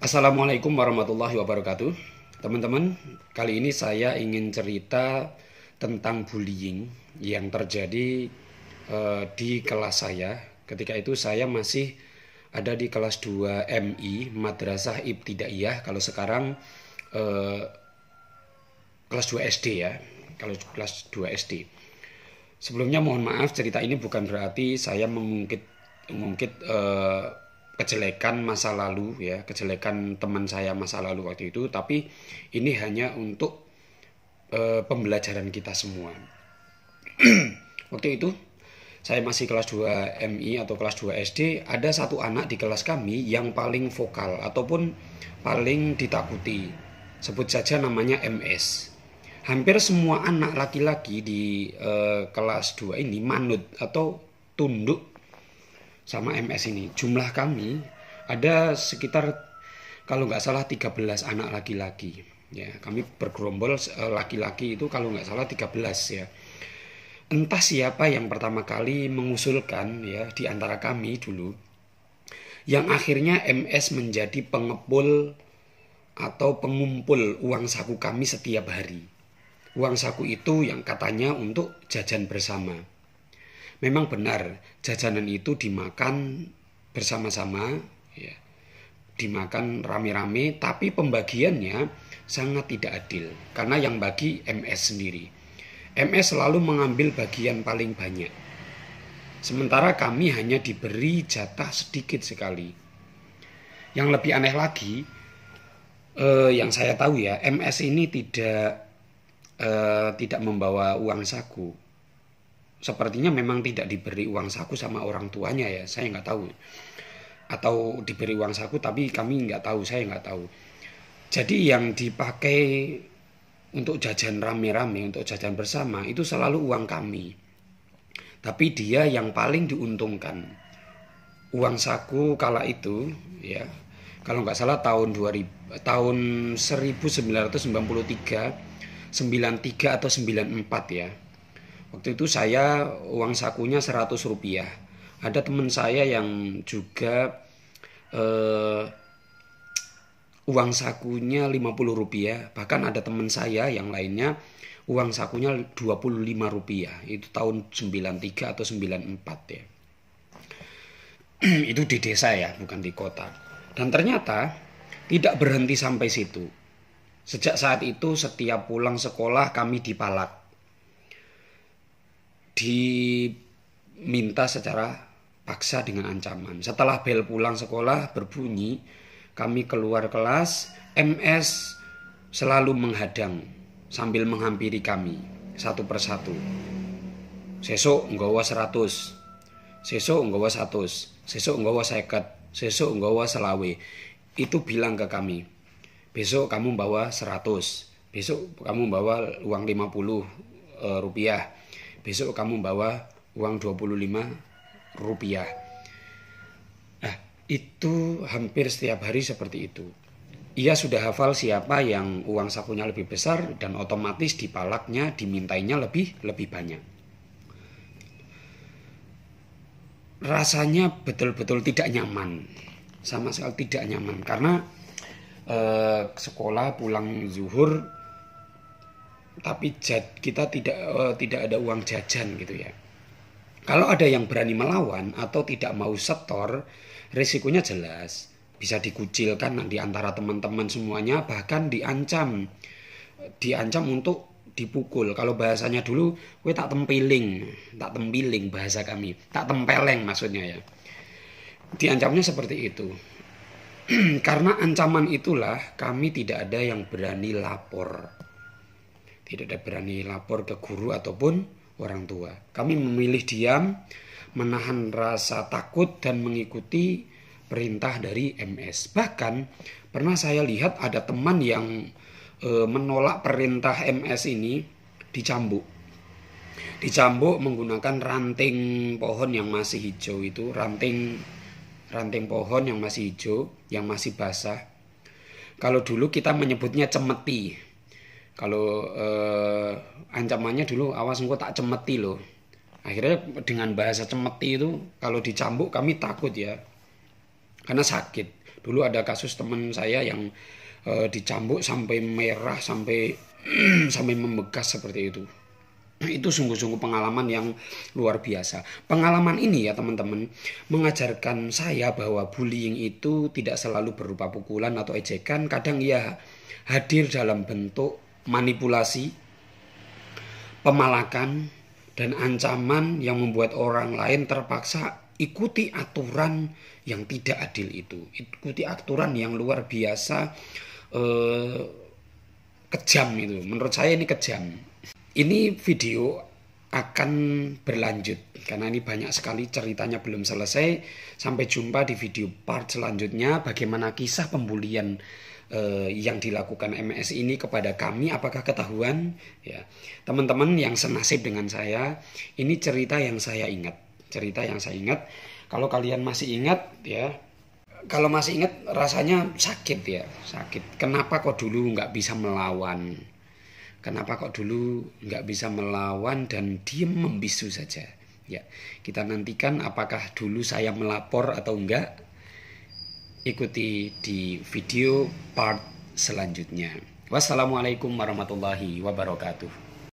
Assalamualaikum warahmatullahi wabarakatuh. Teman-teman, kali ini saya ingin cerita tentang bullying yang terjadi di kelas saya. Ketika itu saya masih ada di kelas 2 MI, Madrasah Ibtidaiyah. Kalau sekarang eh, kelas 2 SD ya. Kalau kelas 2 SD. Sebelumnya mohon maaf, cerita ini bukan berarti saya mengungkit kejelekan masa lalu ya, kejelekan teman saya masa lalu waktu itu, tapi ini hanya untuk pembelajaran kita semua. Waktu itu saya masih kelas 2 MI atau kelas 2 SD, ada satu anak di kelas kami yang paling vokal ataupun paling ditakuti. Sebut saja namanya MS. Hampir semua anak laki-laki di kelas 2 ini manut atau tunduk sama MS ini. Jumlah kami ada sekitar kalau nggak salah 13 anak laki-laki. Ya, kami bergerombol laki-laki itu kalau nggak salah 13 ya. Entah siapa yang pertama kali mengusulkan ya di antara kami dulu, yang akhirnya MS menjadi pengepul atau pengumpul uang saku kami setiap hari. Uang saku itu yang katanya untuk jajan bersama. Memang benar, jajanan itu dimakan bersama-sama, ya, dimakan rame-rame, tapi pembagiannya sangat tidak adil. Karena yang bagi MS sendiri. MS selalu mengambil bagian paling banyak. Sementara kami hanya diberi jatah sedikit sekali. Yang lebih aneh lagi, yang saya tahu ya, MS ini tidak membawa uang saku. Sepertinya memang tidak diberi uang saku sama orang tuanya ya, saya nggak tahu. Atau diberi uang saku tapi kami nggak tahu, saya nggak tahu. Jadi yang dipakai untuk jajan rame-rame, untuk jajan bersama itu selalu uang kami. Tapi dia yang paling diuntungkan. Uang saku kala itu ya, kalau nggak salah tahun 2000, tahun 1993, 93 atau 94 ya. Waktu itu saya uang sakunya 100 rupiah. Ada teman saya yang juga uang sakunya 50 rupiah. Bahkan ada teman saya yang lainnya uang sakunya 25 rupiah. Itu tahun 93 atau 94 ya. Itu di desa ya, bukan di kota. Dan ternyata tidak berhenti sampai situ. Sejak saat itu setiap pulang sekolah kami dipalak. Diminta secara paksa dengan ancaman. Setelah bel pulang sekolah berbunyi, kami keluar kelas, MS selalu menghadang sambil menghampiri kami satu persatu. Sesuk nggawa 100, sesuk nggawa 100, sesuk nggawa 50, sesuk nggawa 20. Itu bilang ke kami, besok kamu bawa 100, besok kamu bawa uang 50 rupiah. Besok kamu bawa uang 25 rupiah. Nah, itu hampir setiap hari seperti itu. Ia sudah hafal siapa yang uang sakunya lebih besar dan otomatis dipalaknya, dimintainya lebih banyak. Rasanya betul-betul tidak nyaman. Sama sekali tidak nyaman. Karena sekolah pulang zuhur tapi kita tidak ada uang jajan gitu ya. Kalau ada yang berani melawan atau tidak mau setor, risikonya jelas bisa dikucilkan di antara teman-teman semuanya, bahkan diancam untuk dipukul. Kalau bahasanya dulu, gue tak tempiling bahasa kami, tak tempeleng maksudnya ya. Diancamnya seperti itu. Karena ancaman itulah kami tidak ada yang berani lapor. Tidak ada berani lapor ke guru ataupun orang tua. Kami memilih diam, menahan rasa takut dan mengikuti perintah dari MS. Bahkan pernah saya lihat ada teman yang menolak perintah MS ini dicambuk. Dicambuk menggunakan ranting pohon yang masih hijau itu, ranting pohon yang masih hijau, yang masih basah. Kalau dulu kita menyebutnya cemeti. Kalau ancamannya dulu, awas engkau tak cemeti loh. Akhirnya dengan bahasa cemeti itu kalau dicambuk kami takut ya. Karena sakit. Dulu ada kasus teman saya yang dicambuk sampai merah, sampai sampai membekas seperti itu. Itu sungguh-sungguh pengalaman yang luar biasa. Pengalaman ini ya teman-teman mengajarkan saya bahwa bullying itu tidak selalu berupa pukulan atau ejekan. Kadang ya hadir dalam bentuk manipulasi, pemalakan, dan ancaman yang membuat orang lain terpaksa ikuti aturan yang tidak adil itu. Ikuti aturan yang luar biasa kejam itu. Menurut saya ini kejam. Ini video akan berlanjut karena ini banyak sekali ceritanya belum selesai. Sampai jumpa di video part selanjutnya, bagaimana kisah pembulian yang dilakukan MS ini kepada kami, apakah ketahuan ya. Teman-teman yang senasib dengan saya, ini cerita yang saya ingat. Kalau kalian masih ingat ya, kalau masih ingat rasanya sakit ya, sakit. Kenapa kok dulu nggak bisa melawan? Kenapa kok dulu nggak bisa melawan dan diem membisu saja? Ya, kita nantikan apakah dulu saya melapor atau enggak. Ikuti di video part selanjutnya. Wassalamualaikum warahmatullahi wabarakatuh.